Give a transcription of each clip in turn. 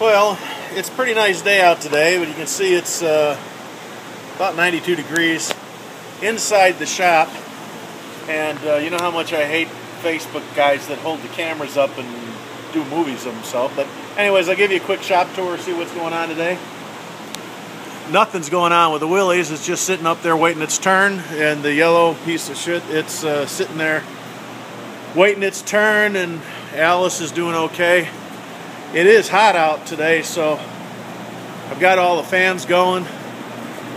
Well, it's a pretty nice day out today, but you can see it's about 92 degrees inside the shop. And you know how much I hate Facebook guys that hold the cameras up and do movies of themselves. But anyways, I'll give you a quick shop tour, see what's going on today. Nothing's going on with the Willys. It's just sitting up there waiting its turn. And the yellow piece of shit, it's sitting there waiting its turn, and Alice is doing okay. It is hot out today, so I've got all the fans going.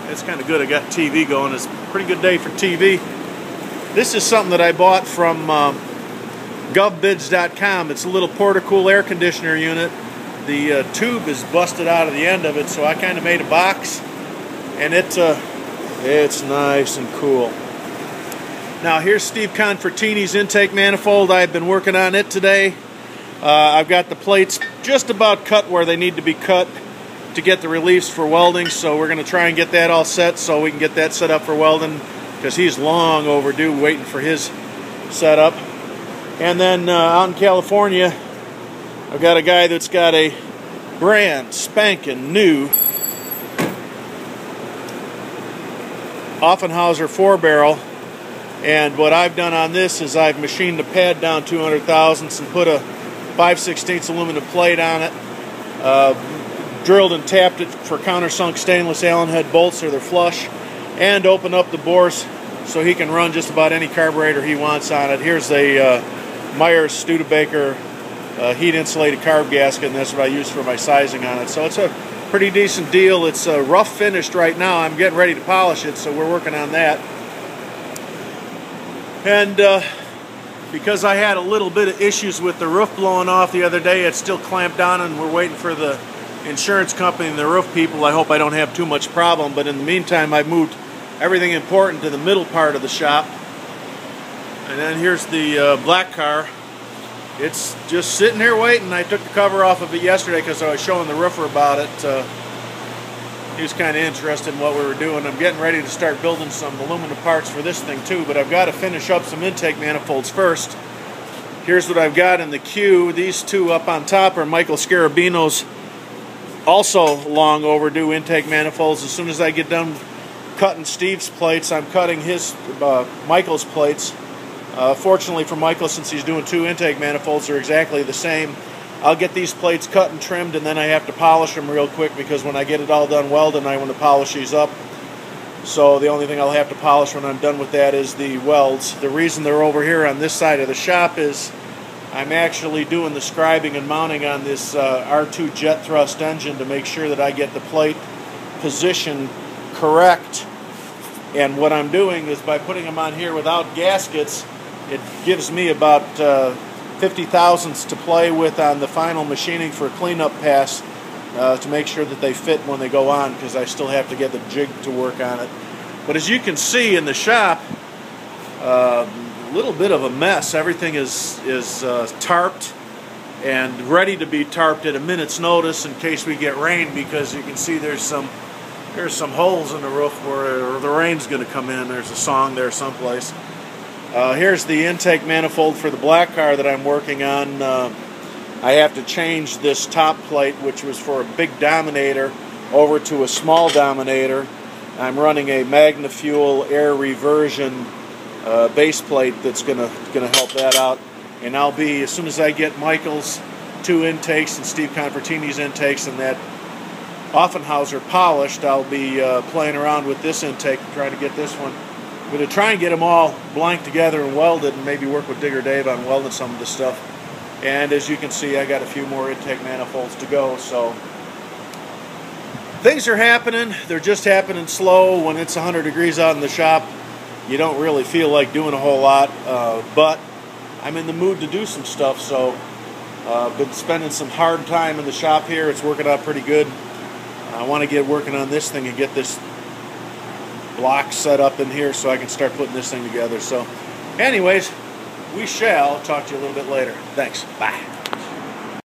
It's kind of good I got TV going. It's a pretty good day for TV. This is something that I bought from govbids.com. It's a little Portacool air conditioner unit. The tube is busted out of the end of it, so I kind of made a box, and it's nice and cool. Now here's Steve Confortini's intake manifold. I've been working on it today. I've got the plates just about cut where they need to be cut to get the reliefs for welding, so we're going to try and get that all set so we can get that set up for welding, because he's long overdue waiting for his setup. And then out in California, I've got a guy that's got a brand spanking new Offenhauser 4-barrel, and what I've done on this is I've machined the pad down 200 thousandths and put a 5/16 aluminum plate on it, drilled and tapped it for countersunk stainless Allen head bolts so they're flush, and opened up the bores so he can run just about any carburetor he wants on it. Here's a Myers Studebaker heat insulated carb gasket, and that's what I use for my sizing on it. So it's a pretty decent deal. It's rough finished right now. I'm getting ready to polish it, so we're working on that. And because I had a little bit of issues with the roof blowing off the other day, it's still clamped down, and we're waiting for the insurance company and the roof people. I hope I don't have too much problem, but in the meantime I've moved everything important to the middle part of the shop. And then here's the black car. It's just sitting here waiting. I took the cover off of it yesterday because I was showing the roofer about it. He was kind of interested in what we were doing. I'm getting ready to start building some aluminum parts for this thing too, but I've got to finish up some intake manifolds first. Here's what I've got in the queue. These two up on top are Michael Scarabino's also long overdue intake manifolds. As soon as I get done cutting Steve's plates, I'm cutting his Michael's plates. Fortunately for Michael, since he's doing two intake manifolds, they're exactly the same. I'll get these plates cut and trimmed, and then I have to polish them real quick, because when I get it all done welding, I want to polish these up. So the only thing I'll have to polish when I'm done with that is the welds. The reason they're over here on this side of the shop is I'm actually doing the scribing and mounting on this R2 jet thrust engine to make sure that I get the plate position correct. And what I'm doing is, by putting them on here without gaskets, it gives me about 50 thousandths to play with on the final machining for a cleanup pass to make sure that they fit when they go on, because I still have to get the jig to work on it. But as you can see in the shop, a little bit of a mess. Everything is tarped and ready to be tarped at a minute's notice in case we get rain, because you can see there's some holes in the roof where the rain's going to come in. There's a song there someplace. Here's the intake manifold for the black car that I'm working on. I have to change this top plate, which was for a big Dominator, over to a small Dominator. I'm running a MagnaFuel air reversion base plate that's gonna help that out. And I'll be, as soon as I get Michael's two intakes and Steve Confortini's intakes and that Offenhauser polished, I'll be playing around with this intake and trying to get this one. I'm going to try and get them all blanked together and welded, and maybe work with Digger Dave on welding some of this stuff. And as you can see, I got a few more intake manifolds to go, so things are happening. They're just happening slow. When it's 100 degrees out in the shop, you don't really feel like doing a whole lot, but I'm in the mood to do some stuff, so I've been spending some hard time in the shop here. It's working out pretty good. I want to get working on this thing and get this block set up in here so I can start putting this thing together. So anyways, we shall talk to you a little bit later. Thanks. Bye.